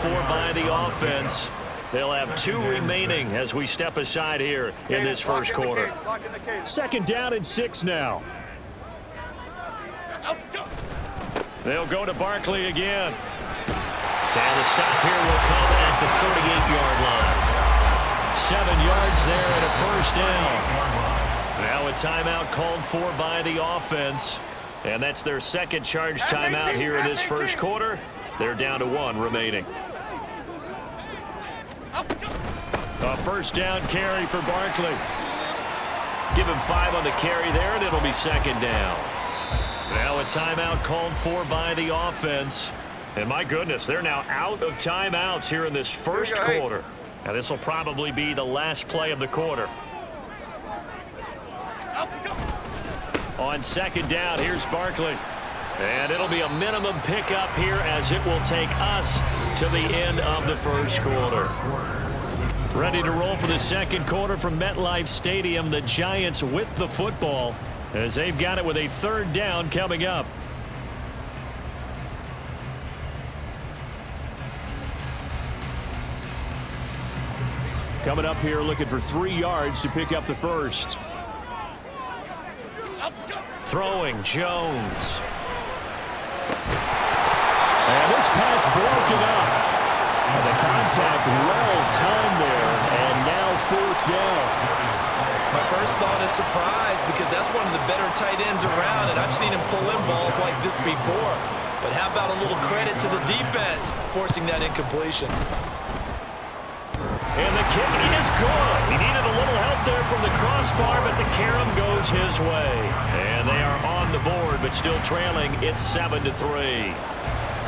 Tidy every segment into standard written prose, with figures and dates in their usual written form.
for by the offense. They'll have 2 remaining as we step aside here in this first quarter. 2nd down and 6 now. They'll go to Barkley again. And the stop here will come at the 38-yard line. 7 yards there and a first down. Now a timeout called for by the offense. And that's their 2nd charge timeout here in this first quarter. They're down to 1 remaining. A first down carry for Barkley. Give him 5 on the carry there, and it'll be 2nd down. Now a timeout called for by the offense. And my goodness, they're now out of timeouts here in this first quarter. Now this will probably be the last play of the quarter. On 2nd down, here's Barkley. And it'll be a minimum pickup here as it will take us to the end of the first quarter. Ready to roll for the 2nd quarter from MetLife Stadium. The Giants with the football as they've got it with a 3rd down coming up. Coming up here looking for 3 yards to pick up the first. Throwing Jones. And this pass broken up. And the contact well timed there, and now 4th down. My first thought is surprise because that's one of the better tight ends around, and I've seen him pull in balls like this before. But how about a little credit to the defense forcing that incompletion? And the kick is good. He needed a little help there from the crossbar, but the carom goes his way. And they are on the board, but still trailing. It's 7-3.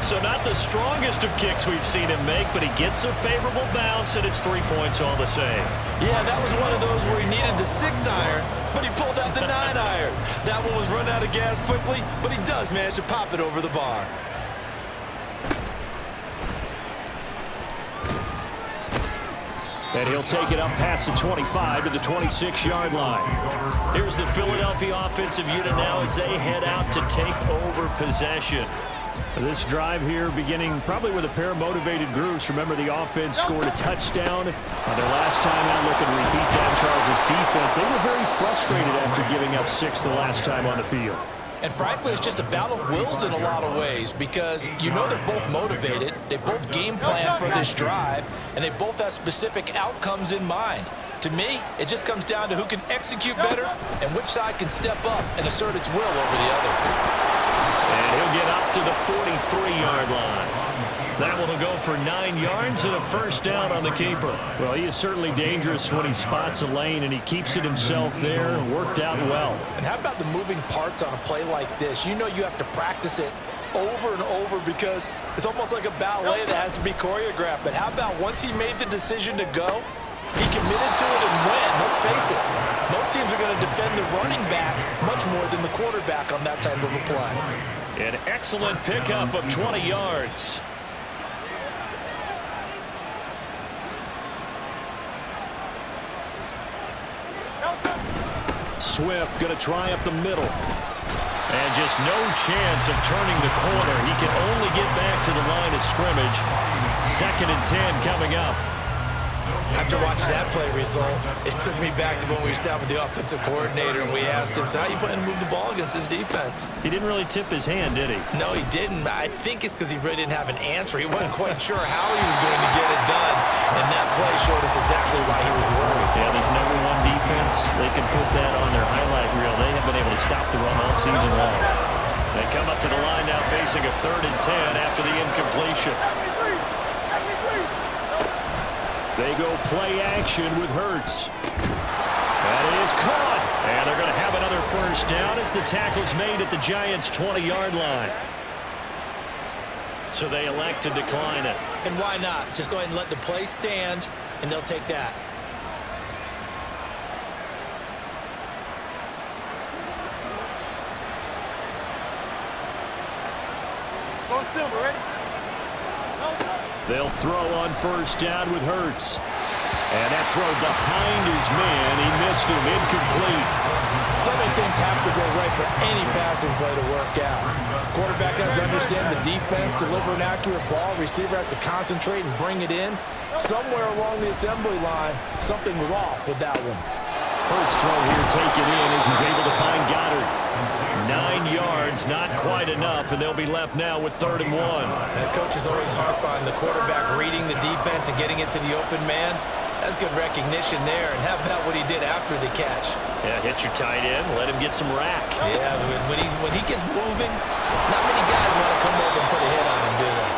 So not the strongest of kicks we've seen him make, but he gets a favorable bounce, and it's 3 points all the same. Yeah, that was one of those where he needed the 6-iron, but he pulled out the 9-iron. That one was run out of gas quickly, but he does manage to pop it over the bar. And he'll take it up past the 25 to the 26-yard line. Here's the Philadelphia offensive unit now as they head out to take over possession. This drive here beginning probably with a pair of motivated groups. Remember, the offense scored a touchdown on their last time out. Looking to repeat that. Charles' defense, they were very frustrated after giving up 6 the last time on the field. And frankly, it's just a battle of wills in a lot of ways because you know they're both motivated, they both game plan for this drive, and they both have specific outcomes in mind. To me, it just comes down to who can execute better and which side can step up and assert its will over the other. And he'll get up to the 43-yard line. That one will go for 9 yards and a first down on the keeper. Well, he is certainly dangerous when he spots a lane, and he keeps it himself there. Worked out well. And how about the moving parts on a play like this? You know you have to practice it over and over because it's almost like a ballet that has to be choreographed. But how about once he made the decision to go, he committed to it and went. Let's face it, most teams are going to defend the running back much more than the quarterback on that type of a play. An excellent pickup of 20 yards. Swift going to try up the middle. And just no chance of turning the corner. He can only get back to the line of scrimmage. 2nd and 10 coming up. After watching that play result, it took me back to when we sat with the offensive coordinator and we asked him, so how you plan to move the ball against his defense? He didn't really tip his hand, did he? No, he didn't. I think it's because he really didn't have an answer. He wasn't quite sure how he was going to get it done, and that play showed us exactly why he was worried. Yeah, this number 1 defense, they can put that on their highlight reel. They have been able to stop the run all season long. They come up to the line now facing a 3rd and 10 after the incompletion. They go play action with Hurts. That is caught. And they're going to have another first down as the tackle's made at the Giants' 20-yard line. So they elect to decline it. And why not? Just go ahead and let the play stand, and they'll take that. Go Silver, ready? They'll throw on first down with Hurts. And that throw behind his man. He missed him. Incomplete. So many things have to go right for any passing play to work out. Quarterback has to understand the defense, deliver an accurate ball. Receiver has to concentrate and bring it in. Somewhere along the assembly line, something was off with that one. Hurts throw here taken in as he's able to find Goddard. 9 yards, not quite enough, and they'll be left now with 3rd and 1. Coaches always harp on the quarterback reading the defense and getting it to the open man. That's good recognition there. And how about what he did after the catch? Yeah, hit your tight end, let him get some rack. Yeah, when he gets moving, not many guys want to come over and put a hit on him, do they?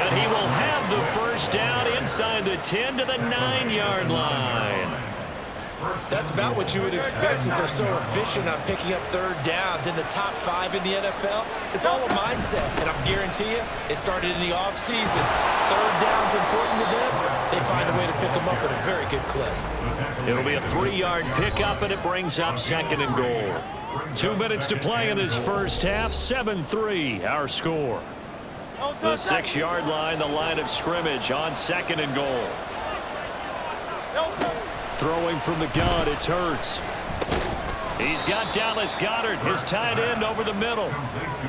And he will have the first down inside the 10 to the 9-yard line. That's about what you would expect since they're so efficient on picking up 3rd downs in the top 5 in the NFL. It's all a mindset, and I guarantee you, it started in the offseason. 3rd down's important to them. They find a way to pick them up at a very good clip. It'll be a 3-yard pickup, and it brings up 2nd and goal. 2 minutes to play in this first half. 7-3, our score. The 6-yard line, the line of scrimmage on 2nd and goal. Throwing from the gun, it's Hurts. He's got Dallas Goedert, his tight end, over the middle.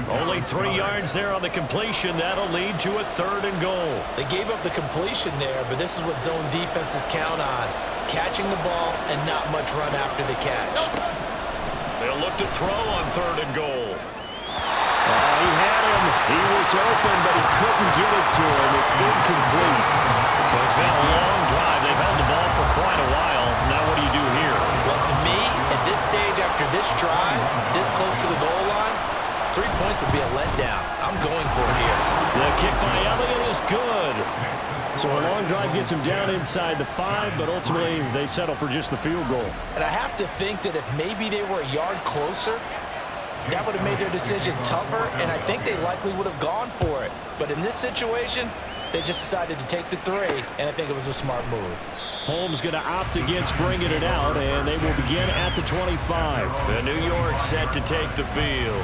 Only 3 yards there on the completion. That'll lead to a 3rd and goal. They gave up the completion there, but this is what zone defenses count on. Catching the ball and not much run after the catch. They'll look to throw on 3rd and goal. He had him. He was open, but he couldn't get it to him. It's incomplete. So it's been a long drive. They've held the ball for quite a while. Now what do you do here? Well, to me, at this stage after this drive, this close to the goal line, 3 points would be a letdown. I'm going for it here. The kick by Elliott is good. So a long drive gets him down inside the 5, but ultimately they settle for just the field goal. And I have to think that if maybe they were a yard closer, that would have made their decision tougher, and I think they likely would have gone for it. But in this situation, they just decided to take the 3, and I think it was a smart move. Holmes going to opt against bringing it out, and they will begin at the 25. The New York set to take the field.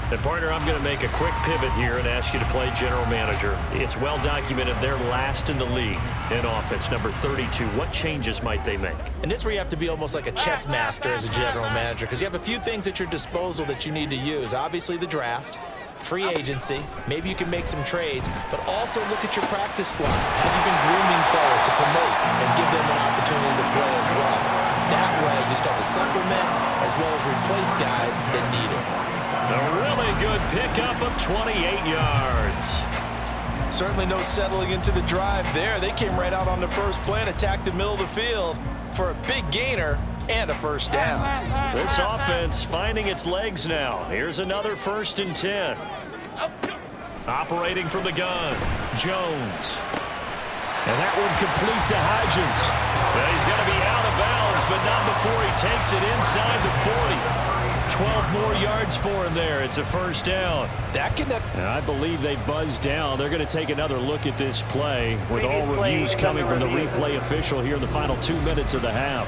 And partner, I'm going to make a quick pivot here and ask you to play general manager. It's well documented they're last in the league in offense, number 32. What changes might they make? And this is where you have to be almost like a chess master as a general manager, because you have a few things at your disposal that you need to use. Obviously the draft, free agency, maybe you can make some trades, but also look at your practice squad. Have you been grooming players to promote and give them an opportunity to play as well? That way you start to supplement as well as replace guys that need it. A really good pickup of 28 yards. Certainly no settling into the drive there. They came right out on the first play and attacked the middle of the field for a big gainer and a first down. This offense finding its legs now. Here's another 1st and 10. Operating from the gun, Jones. And that one complete to Hodgins. Well, he's going to be out of bounds, but not before he takes it inside the 40. 12 more yards for him there. It's a first down. And I believe they buzzed down. They're going to take another look at this play with all reviews coming from the replay official here in the final 2 minutes of the half.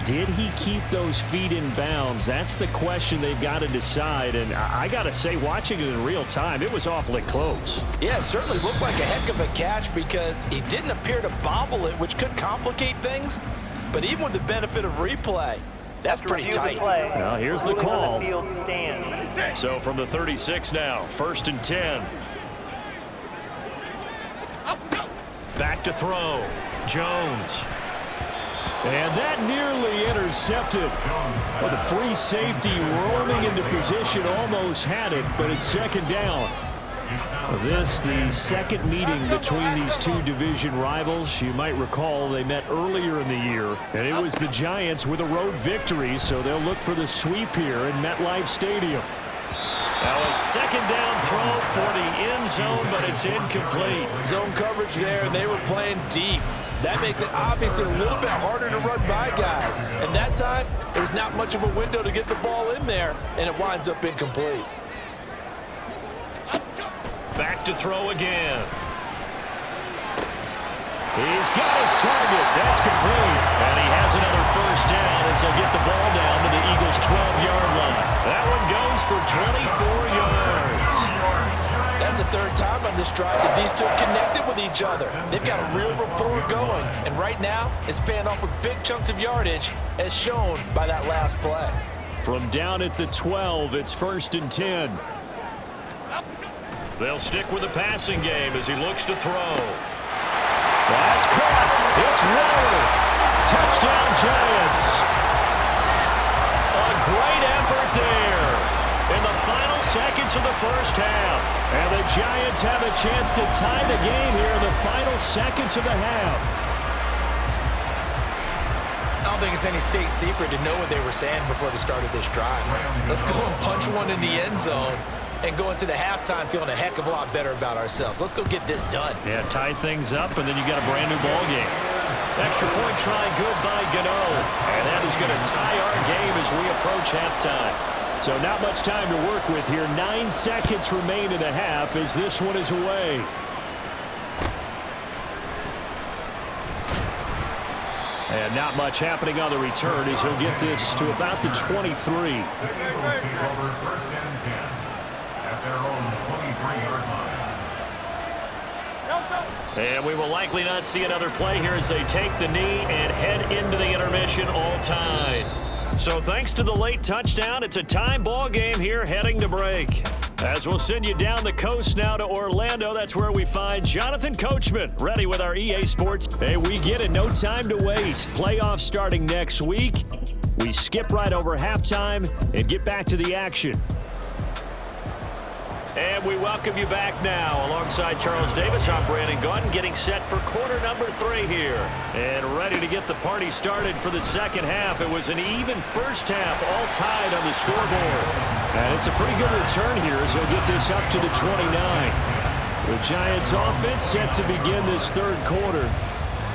Did he keep those feet in bounds? That's the question they've got to decide. And I got to say, watching it in real time, it was awfully close. Yeah, it certainly looked like a heck of a catch because he didn't appear to bobble it, which could complicate things. But even with the benefit of replay, that's pretty tight. Now here's the call. So from the 36 now, 1st and 10. Back to throw. Jones. And that nearly intercepted. Well, the free safety roaming into position almost had it, but it's 2nd down. This, the second meeting between these two division rivals. You might recall they met earlier in the year, and it was the Giants with a road victory, so they'll look for the sweep here in MetLife Stadium. Now a 2nd down throw for the end zone, but it's incomplete. Zone coverage there, and they were playing deep. That makes it obviously a little bit harder to run by guys. And that time, there was not much of a window to get the ball in there, and it winds up incomplete. Back to throw again. He's got his target. That's complete. And he has another first down as they'll get the ball down to the Eagles' 12-yard line. That one goes for 24 yards. That's the third time on this drive that these two have connected with each other. They've got a real rapport going, and right now it's paying off with big chunks of yardage, as shown by that last play. From down at the 12, it's 1st and 10. They'll stick with the passing game as he looks to throw. That's caught. It's Waller. Touchdown, Giants. A great effort there in the final seconds of the first half. And the Giants have a chance to tie the game here in the final seconds of the half. I don't think it's any state secret to know what they were saying before the start of this drive. Let's go and punch one in the end zone and go into the halftime feeling a heck of a lot better about ourselves. Let's go get this done. Yeah, tie things up, and then you got a brand new ball game. Extra point try good by Gano. And that is going to tie our game as we approach halftime. So not much time to work with here. 9 seconds remain in the half as this one is away. And not much happening on the return as he'll get this to about the 23. And we will likely not see another play here as they take the knee and head into the intermission all tied. So thanks to the late touchdown, it's a time ball game here heading to break. As we'll send you down the coast now to Orlando, that's where we find Jonathan Coachman ready with our EA Sports. Hey, we get it. No time to waste. Playoffs starting next week. We skip right over halftime and get back to the action. And we welcome you back now. Alongside Charles Davis, I'm Brandon Gaudin, getting set for quarter number 3 here. And ready to get the party started for the second half. It was an even first half, all tied on the scoreboard. And it's a pretty good return here as they'll get this up to the 29. The Giants offense set to begin this third quarter.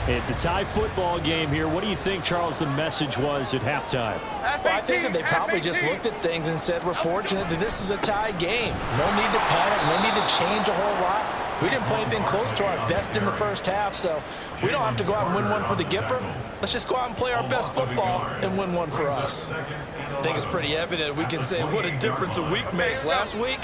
It's a tie football game here. What do you think, Charles, the message was at halftime? Well, I think that they probably just looked at things and said, we're fortunate that this is a tie game. No need to panic, no need to change a whole lot. We didn't play anything close to our best in the first half, so we don't have to go out and win one for the Gipper. Let's just go out and play our best football and win one for us. I think it's pretty evident we can say what a difference a week makes. Last week,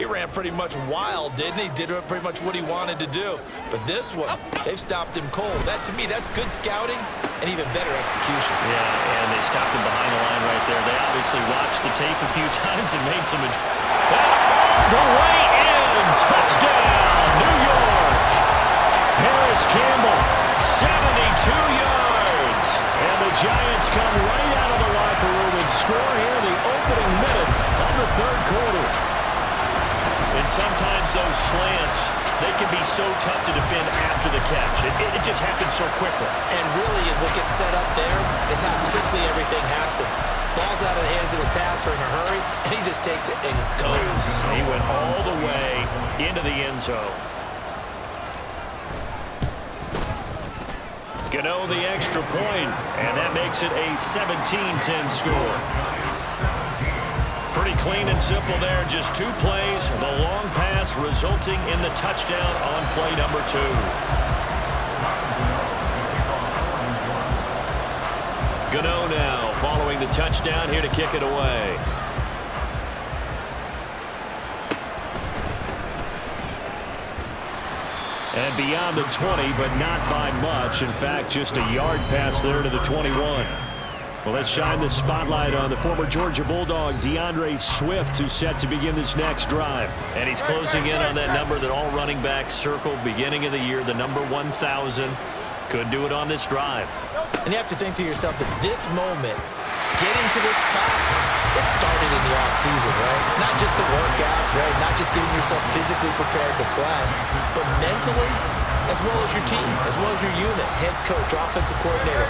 he ran pretty much wild, didn't he? Did pretty much what he wanted to do. But this one, they've stopped him cold. That, to me, that's good scouting and even better execution. Yeah, and they stopped him behind the line right there. They obviously watched the tape a few times and made some... The way in! Touchdown, New York! Paris Campbell, 72 yards. And the Giants come right out of the locker room and score here in the opening minute of the third quarter. And sometimes those slants, they can be so tough to defend after the catch. It just happens so quickly. And really, what gets set up there is how quickly everything happens. Ball's out of the hands of the passer in a hurry, and he just takes it and goes. He went all the way into the end zone. Gano the extra point, and that makes it a 17-10 score. Pretty clean and simple there. Just 2 plays. The long pass resulting in the touchdown on play number 2. Gano now following the touchdown here to kick it away. And beyond the 20, but not by much. In fact, just a yard pass there to the 21. Well, let's shine the spotlight on the former Georgia Bulldog, DeAndre Swift, who's set to begin this next drive. And he's closing in on that number that all running backs circled beginning of the year, the number 1,000. Could do it on this drive. And you have to think to yourself that this moment, getting to this spot, it started in the offseason, right? Not just the workouts, right? Not just getting yourself physically prepared to play, but mentally, as well as your team, as well as your unit, head coach, offensive coordinator.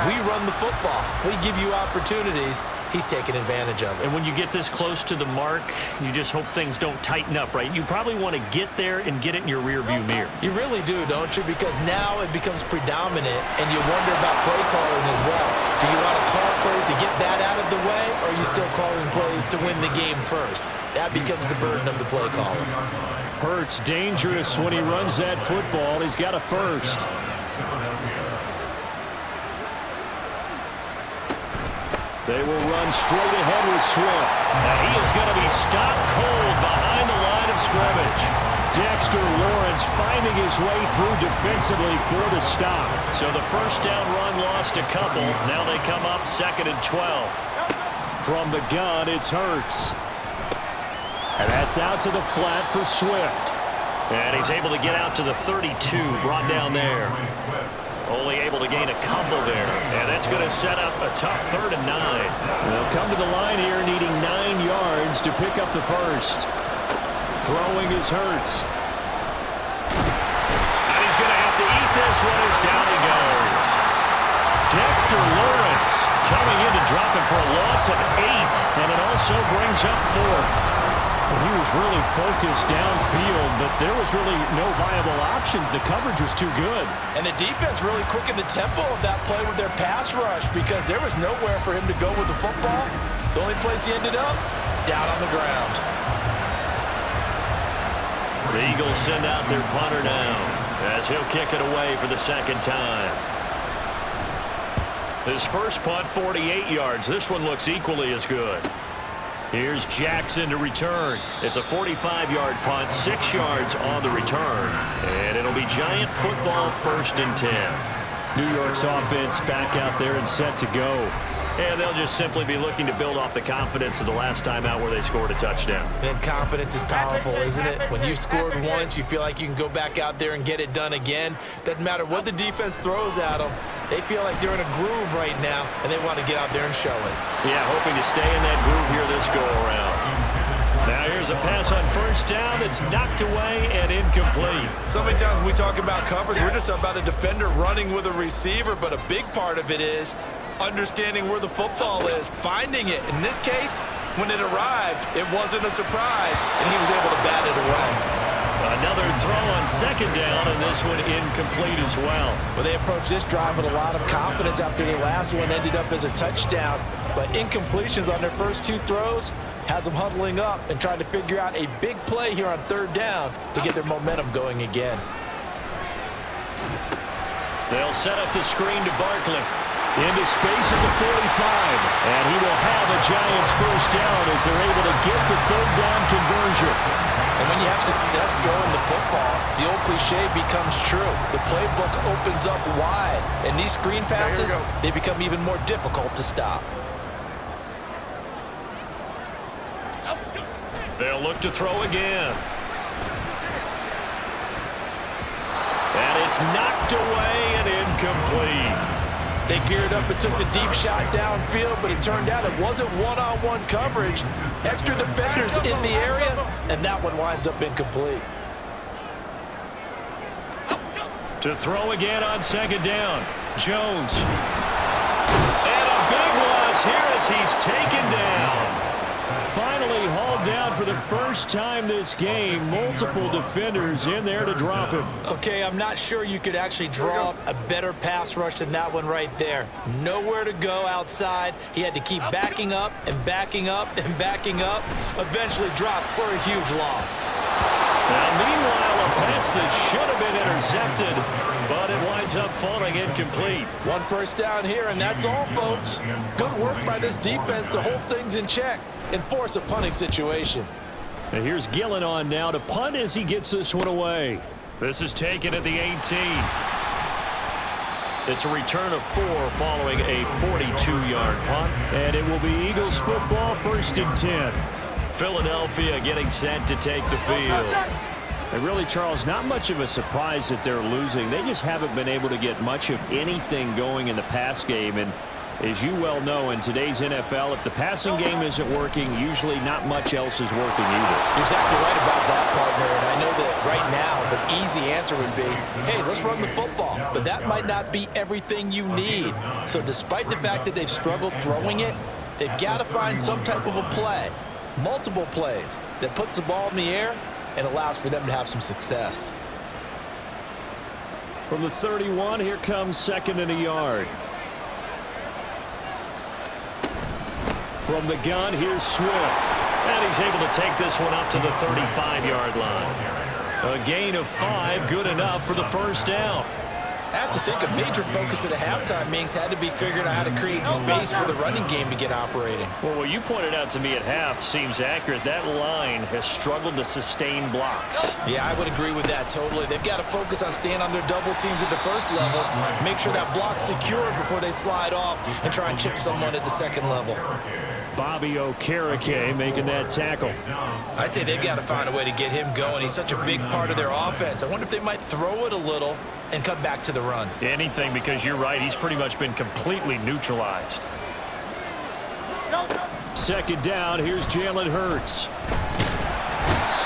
We run the football. We give you opportunities. He's taking advantage of it. And when you get this close to the mark, you just hope things don't tighten up, right? You probably want to get there and get it in your rearview mirror. You really do, don't you? Because now it becomes predominant, and you wonder about play calling as well. Do you want to call plays to get that out of the way, or are you still calling plays to win the game first? That becomes the burden of the play caller. Hurts dangerous when he runs that football. He's got a first. They will run straight ahead with Swift. And he is going to be stopped cold behind the line of scrimmage. Dexter Lawrence finding his way through defensively for the stop. So the first down run lost a couple. Now they come up 2nd and 12. From the gun, it's Hurts. And that's out to the flat for Swift. And he's able to get out to the 32, brought down there. Only able to gain a couple there. And that's going to set up a tough 3rd and 9. They'll come to the line here needing 9 yards to pick up the first. Throwing is Hurts. And he's going to have to eat this one as down he goes. Dexter Lawrence coming in to drop him for a loss of 8. And it also brings up 4th. He was really focused downfield, but there was really no viable options. The coverage was too good. And the defense really quickened the tempo of that play with their pass rush because there was nowhere for him to go with the football. The only place he ended up, down on the ground. The Eagles send out their punter now as he'll kick it away for the 2nd time. His first punt, 48 yards. This one looks equally as good. Here's Jackson to return. It's a 45-yard punt, 6 yards on the return. And it'll be Giant football 1st and 10. New York's offense back out there and set to go. And they'll just simply be looking to build off the confidence of the last time out where they scored a touchdown. And confidence is powerful, isn't it? When you've scored once, you feel like you can go back out there and get it done again. Doesn't matter what the defense throws at them. They feel like they're in a groove right now, and they want to get out there and show it. Yeah, hoping to stay in that groove here this go-around. Now here's a pass on 1st down. It's knocked away and incomplete. So many times when we talk about coverage, we're just about a defender running with a receiver, but a big part of it is understanding where the football is, finding it. In this case, when it arrived, it wasn't a surprise, and he was able to bat it away. Another throw on 2nd down, and this one incomplete as well. Well, they approached this drive with a lot of confidence after the last one ended up as a touchdown, but incompletions on their first 2 throws has them huddling up and trying to figure out a big play here on 3rd down to get their momentum going again. They'll set up the screen to Barkley. Into space at the 45. And he will have a Giants first down as they're able to get the 3rd down conversion. And when you have success throwing the football, the old cliche becomes true. The playbook opens up wide. And these screen passes, they become even more difficult to stop. They'll look to throw again. And it's knocked away and incomplete. They geared up and took the deep shot downfield, but it turned out it wasn't one-on-one coverage. Extra defenders in the area, and that one winds up incomplete. To throw again on 2nd down. Jones. And a big loss here as he's taken down. Finally hauled down for the first time this game. Multiple defenders in there to drop him. Okay, I'm not sure you could actually draw a better pass rush than that one right there. Nowhere to go outside. He had to keep backing up and backing up and backing up. Eventually dropped for a huge loss. Now, meanwhile, a pass that should have been intercepted, but it winds up falling incomplete. 1 first down here, and that's all, folks. Good work by this defense to hold things in check and force a punting situation. And here's Gillen on now to punt as he gets this one away. This is taken at the 18. It's a return of 4 following a 42-yard punt. And it will be Eagles football 1st and 10. Philadelphia getting set to take the field. And really, Charles, not much of a surprise that they're losing. They just haven't been able to get much of anything going in the pass game. And as you well know, in today's NFL, if the passing game isn't working, usually not much else is working either. You're exactly right about that, partner. And I know that right now the easy answer would be, hey, let's run the football. But that might not be everything you need. So despite the fact that they've struggled throwing it, they've got to find some type of a play, multiple plays, that puts the ball in the air and allows for them to have some success. From the 31, here comes 2nd and a yard. From the gun, here's Swift. And he's able to take this one up to the 35-yard line. A gain of 5, good enough for the first down. I have to think a major focus at the halftime meetings had to be figuring out how to create space for the running game to get operating. Well, what you pointed out to me at half seems accurate. That line has struggled to sustain blocks. Yeah, I would agree with that totally. They've got to focus on staying on their double teams at the first level, make sure that block's secure before they slide off and try and chip someone at the second level. Bobby Okereke making that tackle. I'd say they've got to find a way to get him going. He's such a big part of their offense. I wonder if they might throw it a little and come back to the run. Anything, because you're right. He's pretty much been completely neutralized. Second down, here's Jalen Hurts.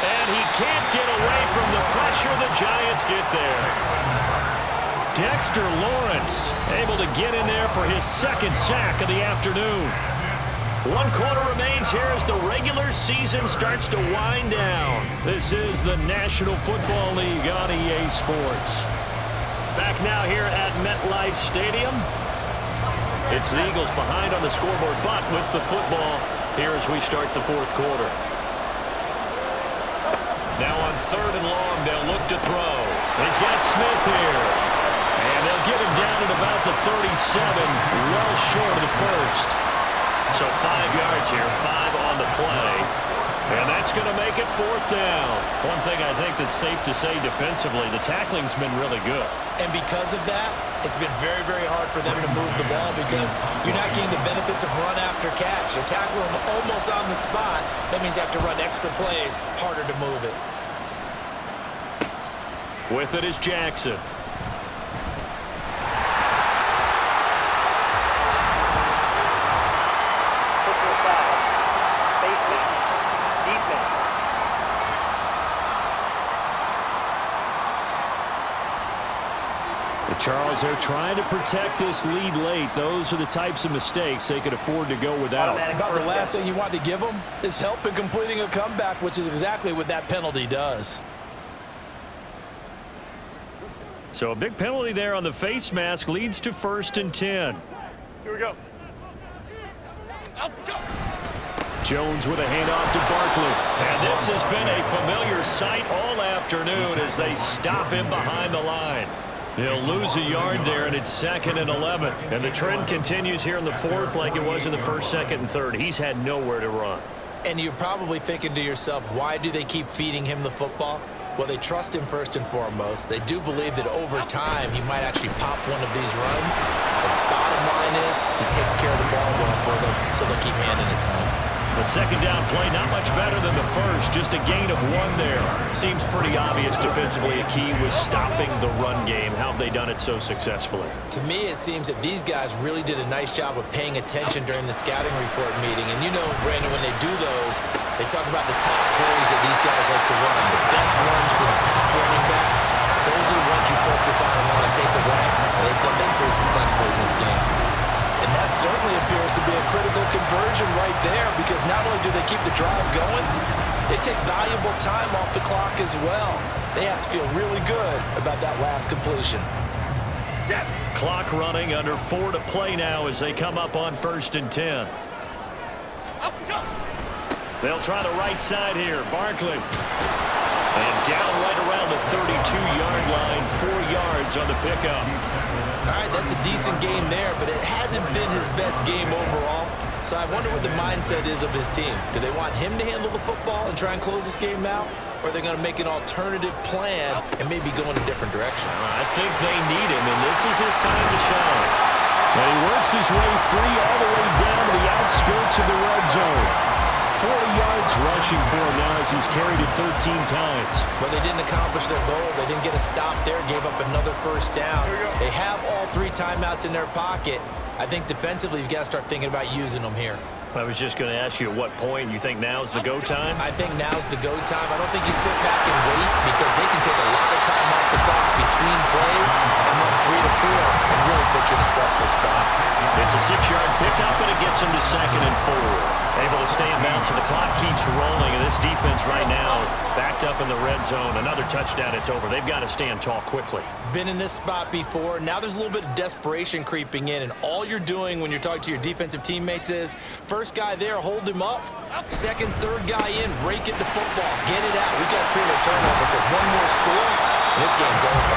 And he can't get away from the pressure. The Giants get there. Dexter Lawrence able to get in there for his second sack of the afternoon. 1 quarter remains here as the regular season starts to wind down. This is the National Football League on EA Sports. Back now here at MetLife Stadium. It's the Eagles behind on the scoreboard, but with the football here as we start the fourth quarter. Now on 3rd and long, they'll look to throw. He's got Smith here. And they'll get him down at about the 37, well short of the first. So 5 yards here, 5 on the play. And that's going to make it 4th down. One thing I think that's safe to say defensively, the tackling's been really good. And because of that, it's been very, very hard for them to move the ball because you're not getting the benefits of run after catch. You're tackling them almost on the spot. That means you have to run extra plays, harder to move it. With it is Jackson. Charles, they're trying to protect this lead late. Those are the types of mistakes they could afford to go without. About the last thing you want to give them is help in completing a comeback, which is exactly what that penalty does. So a big penalty there on the face mask leads to 1st and 10. Here we go. Jones with a handoff to Barkley. And this has been a familiar sight all afternoon as they stop him behind the line. They'll lose a yard there, and it's 2nd and 11. And the trend continues here in the 4th like it was in the 1st, 2nd, and 3rd. He's had nowhere to run. And you're probably thinking to yourself, why do they keep feeding him the football? Well, they trust him first and foremost. They do believe that over time he might actually pop one of these runs. The bottom line is he takes care of the ball well for them, so they'll keep handing it to him. The second down play, not much better than the first, just a gain of 1 there. Seems pretty obvious defensively a key was stopping the run game. How have they done it so successfully? To me, it seems that these guys really did a nice job of paying attention during the scouting report meeting. And you know, Brandon, when they do those, they talk about the top plays that these guys like to run. The best runs for the top running back, those are the ones you focus on and want to take away. And they've done that pretty successfully in this game. And that certainly appears to be a critical conversion right there because not only do they keep the drive going, they take valuable time off the clock as well. They have to feel really good about that last completion. Clock running, under 4 to play now as they come up on 1st and 10. They'll try the right side here. Barkley. And down right around the 32-yard line, 4 yards on the pickup. All right, that's a decent game there, but it hasn't been his best game overall. So I wonder what the mindset is of his team. Do they want him to handle the football and try and close this game out? Or are they going to make an alternative plan and maybe go in a different direction? I think they need him, and this is his time to shine. And he works his way free all the way down to the outskirts of the red zone. 40 yards rushing for him now as he's carried it 13 times. But they didn't accomplish their goal. They didn't get a stop there, gave up another 1st down. They have all 3 timeouts in their pocket. I think defensively you've got to start thinking about using them here. I was just going to ask you at what point you think now's the go time? I think now's the go time. I don't think you sit back and wait because they can take a lot of time off the clock between plays and run 3 to 4 and really put you in a stressful spot. It's a 6-yard pickup, and it gets them to 2nd and 4. Able to stay in bounds, so the clock keeps rolling, and this defense right now backed up in the red zone. Another touchdown, it's over. They've got to stand tall quickly. Been in this spot before. Now there's a little bit of desperation creeping in, and all you're doing when you're talking to your defensive teammates is first guy there, hold him up. Second, third guy in, break it to football. Get it out. We've got to create a turnover because one more score, and this game's over.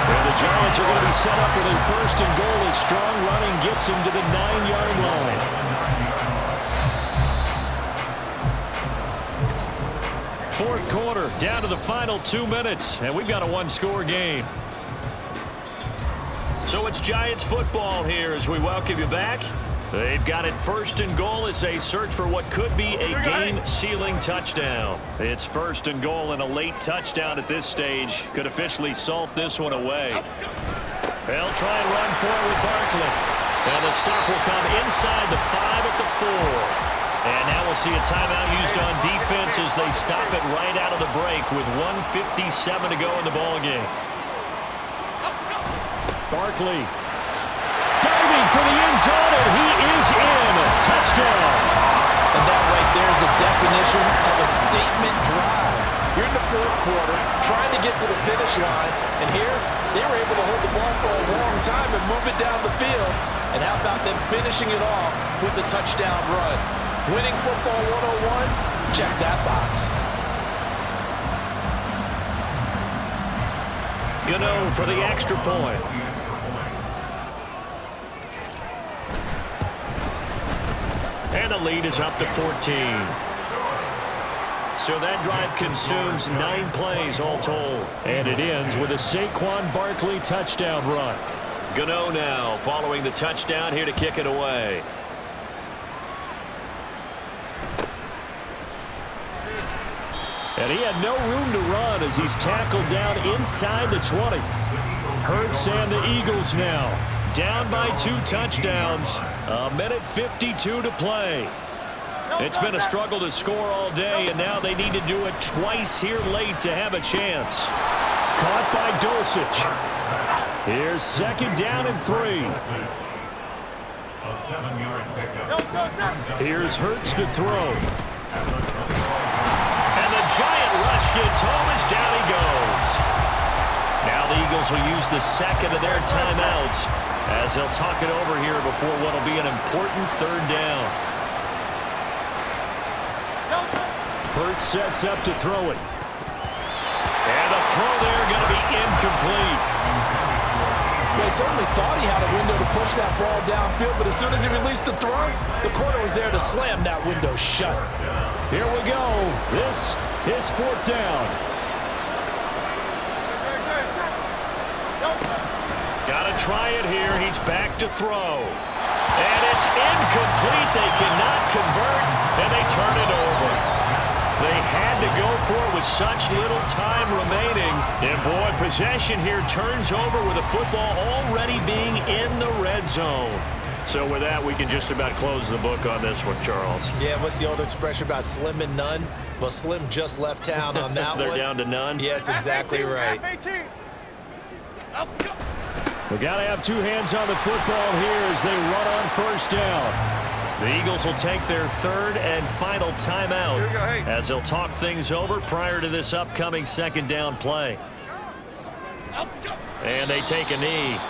And the Giants are going to be set up with a first and goal as strong running gets them to the 9-yard line. Fourth quarter, down to the final 2 minutes, and we've got a one-score game. So it's Giants football here as we welcome you back. They've got it first and goal as they search for what could be a game-sealing touchdown. It's first and goal, and a late touchdown at this stage could officially salt this one away. They'll try and run for it with Barkley. And the stop will come inside the 5 at the 4. And now we'll see a timeout used on defense as they stop it right out of the break with 1:57 to go in the ballgame. Barkley diving for the end zone, and he is in. Touchdown. And that right there is a definition of a statement drive. You're in the fourth quarter, trying to get to the finish line, and here they were able to hold the ball for a long time and move it down the field. And how about them finishing it off with the touchdown run? Winning football 101, check that box. Gano for the extra point. And the lead is up to 14. So that drive consumes 9 plays all told. And it ends with a Saquon Barkley touchdown run. Gano now following the touchdown here to kick it away. And he had no room to run as he's tackled down inside the 20. Hurts and the Eagles now down by 2 touchdowns. 1:52 to play. It's been a struggle to score all day, and now they need to do it twice here late to have a chance. Caught by Dulcich. Here's second down and 3. Here's Hurts to throw. Giant rush gets home as down he goes. Now the Eagles will use the second of their timeouts as they'll talk it over here before what will be an important third down. Hurts sets up to throw it. And the throw there going to be incomplete. They certainly thought he had a window to push that ball downfield, but as soon as he released the throw, the corner was there to slam that window shut. Here we go. This is fourth down. Got to try it here. He's back to throw. And it's incomplete. They cannot convert, and they turn it over. They had to go for it with such little time remaining. And, boy, possession here turns over with the football already being in the red zone. So with that, we can just about close the book on this one, Charles. Yeah, what's the old expression about slim and none? Well, Slim just left town on that They're one. down to none? Yes, exactly right. We got to have 2 hands on the football here as they run on first down. The Eagles will take their third and final timeout as they'll talk things over prior to this upcoming second down play. And they take a knee.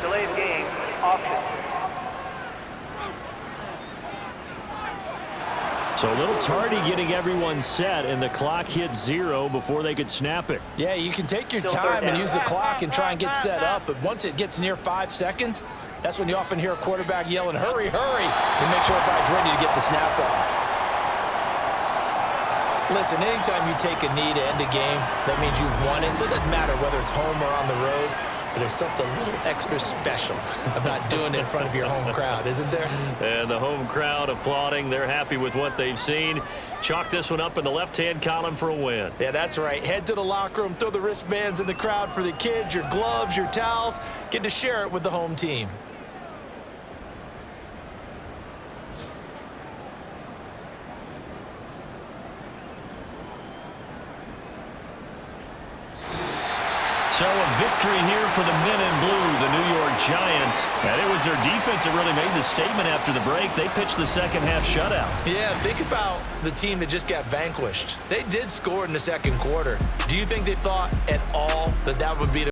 Delayed game option. So a little tardy getting everyone set, and the clock hit 0 before they could snap it. Yeah, you can take your time and use the clock and try and get set up, but once it gets near 5 seconds, that's when you often hear a quarterback yelling, hurry, hurry, and make sure everybody's ready to get the snap off. Listen, anytime you take a knee to end a game, that means you've won it, so it doesn't matter whether it's home or on the road. but there's something a little extra special about doing it in front of your home crowd, isn't there? And the home crowd applauding. They're happy with what they've seen. Chalk this one up in the left-hand column for a win. Yeah, that's right. Head to the locker room, throw the wristbands in the crowd for the kids, your gloves, your towels. Get to share it with the home team. So a victory here for the men in blue, the New York Giants. And it was their defense that really made the statement after the break. They pitched the second-half shutout. Yeah, think about the team that just got vanquished. They did score in the second quarter. Do you think they thought at all that that would be the